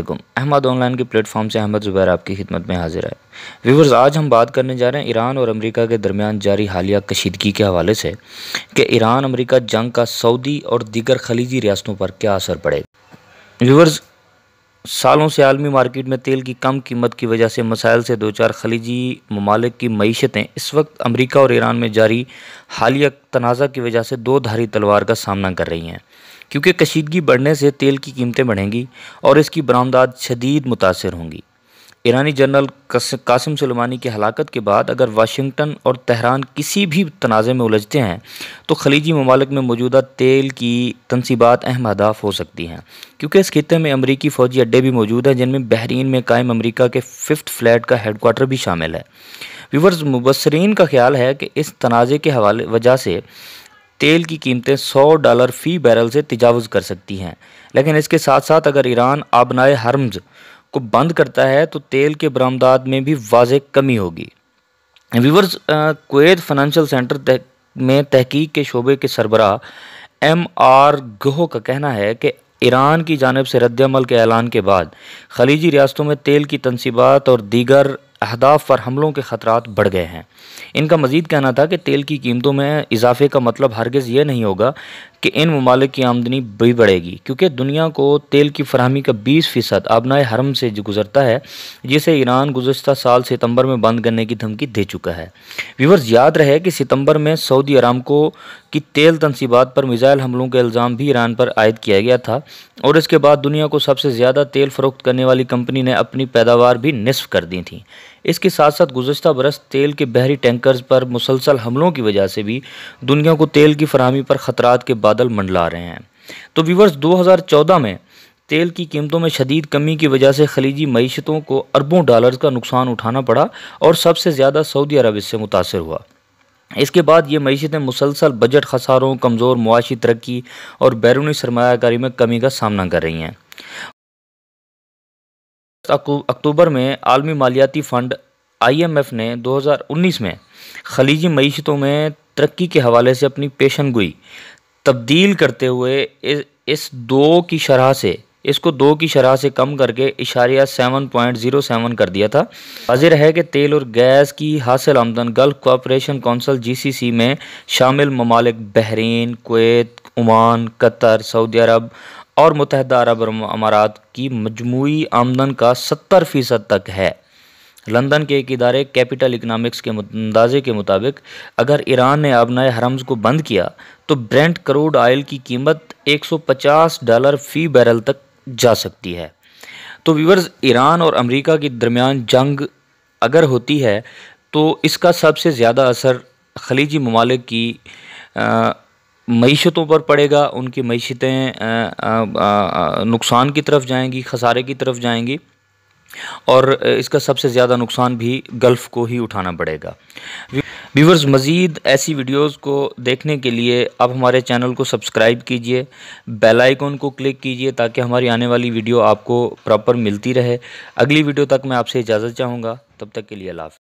वालेकुम। अहमद ऑनलाइन के प्लेटफॉर्म से अहमद ज़ुबैर आपकी खिदमत में हाजिर है। व्यूवर्स, आज हम बात करने जा रहे हैं ईरान और अमेरिका के दरमियान जारी हालिया कशीदगी के हवाले से कि ईरान अमेरिका जंग का सऊदी और दीगर खलीजी रियासतों पर क्या असर पड़ेगा। व्यूवर्स, सालों से आलमी मार्केट में तेल की कम कीमत की वजह से मसाइल से दो चार खलीजी ममालिक की मईशतें इस वक्त अमेरिका और ईरान में जारी हालिया तनाज़ा की वजह से दो धारी तलवार का सामना कर रही हैं। क्योंकि कशीदगी बढ़ने से तेल की कीमतें बढ़ेंगी और इसकी बरामदात शदीद मुतासर होंगी। ईरानी जनरल कासिम सुलेमानी की हलाकत के बाद अगर वाशिंगटन और तेहरान किसी भी तनाज़े में उलझते हैं तो खलीजी ममालिक में मौजूदा तेल की तनसीबात अहम अहदाफ हो सकती हैं। क्योंकि इस खित्ते में अमरीकी फ़ौजी अड्डे भी मौजूद हैं, जिनमें बहरीन में कायम अमरीका के 5th फ्लैट का हेडक्वार्टर भी शामिल है। व्यूवर्स, मुबसरीन का ख्याल है कि इस तनाज़े के हवाले वजह से तेल की कीमतें $100 फ़ी बैरल से तजावुज़ कर सकती हैं। लेकिन इसके साथ साथ अगर ईरान आबनाए हर्म्ज़ को बंद करता है तो तेल के बरामदात में भी वाज़ेह कमी होगी। व्यूवर्स, कुवैत फाइनेंशियल सेंटर में तहकीक के शोबे के सरबराह MR गोह का कहना है कि ईरान की जानिब से रद्द-ए-अमल के ऐलान के बाद खलीजी रियासतों में तेल की तनसीबात और दीगर अहदाफ पर हमलों के ख़तरात बढ़ गए हैं। इनका मज़ीद कहना था कि तेल की कीमतों में इजाफे का मतलब हरगिज़ ये नहीं होगा कि इन ममालिक की आमदनी भी बढ़ेगी, क्योंकि दुनिया को तेल की फराहमी का 20% आबनाए हरम से गुजरता है, जिसे ईरान गुज़श्ता साल सितंबर में बंद करने की धमकी दे चुका है। व्यूवर्स, याद रहे कि सितंबर में सऊदी अरामको की तेल तनसीबात पर मिसाइल हमलों का इल्ज़ाम भी ईरान पर आयद किया गया था और इसके बाद दुनिया को सबसे ज़्यादा तेल फ़रोख्त करने वाली कंपनी ने अपनी पैदावार भी निस्फ़ कर दी थी। इसके साथ साथ गुज़श्ता बरस तेल के बहरी टैंकर्स पर मुसलसल हमलों की वजह से भी दुनिया को तेल की फराहमी पर ख़तरात के बादल मंडला रहे हैं। तो व्यूवर्स, 2014 में तेल की कीमतों में शदीद कमी की वजह से खलीजी मईशतों को अरबों डॉलर्स का नुकसान उठाना पड़ा और सबसे ज़्यादा सऊदी अरब इससे मुतासर हुआ। इसके बाद ये मईशतें मुसलसल बजट खसारों, कमज़ोर मुआशी तरक्की और बैरूनी सरमायाकारी में कमी का सामना कर रही हैं। अक्टूबर में आलमी मालियाती फ़ंड IMF ने 2019 में खलीजी मईशतों में तरक्की के हवाले से अपनी पेशनगोई तब्दील करते हुए इसको 2 की शरह से कम करके इशारिया 7.07 कर दिया था। वाज़ेह है कि तेल और गैस की हासिल आमदन गल्फ़ कोऑपरेशन काउंसिल GCC में शामिल ममालिक Bahrain, Kuwait, Oman, Qatar, Saudi Arabia और मुत्तहदा अरब अमारात की मजमूई आमदन का 70% तक है। लंदन के एक इदारे कैपिटल इकनॉमिक्स के अंदाजे के मुताबिक अगर ईरान ने आबनाए हरम्स को बंद किया तो ब्रेंट क्रूड ऑयल की कीमत $150 फ़ी बैरल तक जा सकती है। तो व्यूवर्स, ईरान और अमेरिका के दरमियान जंग अगर होती है तो इसका सबसे ज़्यादा असर खलीजी ममालिक की मईशतों पर पड़ेगा। उनकी मईशतें नुकसान की तरफ जाएंगी, खसारे की तरफ जाएंगी और इसका सबसे ज़्यादा नुकसान भी गल्फ़ को ही उठाना पड़ेगा। व्यूवर्स, मज़ीद ऐसी वीडियोज़ को देखने के लिए आप हमारे चैनल को सब्सक्राइब कीजिए, बेल आइकन को क्लिक कीजिए ताकि हमारी आने वाली वीडियो आपको प्रॉपर मिलती रहे। अगली वीडियो तक मैं आपसे इजाज़त चाहूँगा, तब तक के लिए अल्लाह हाफ़िज़।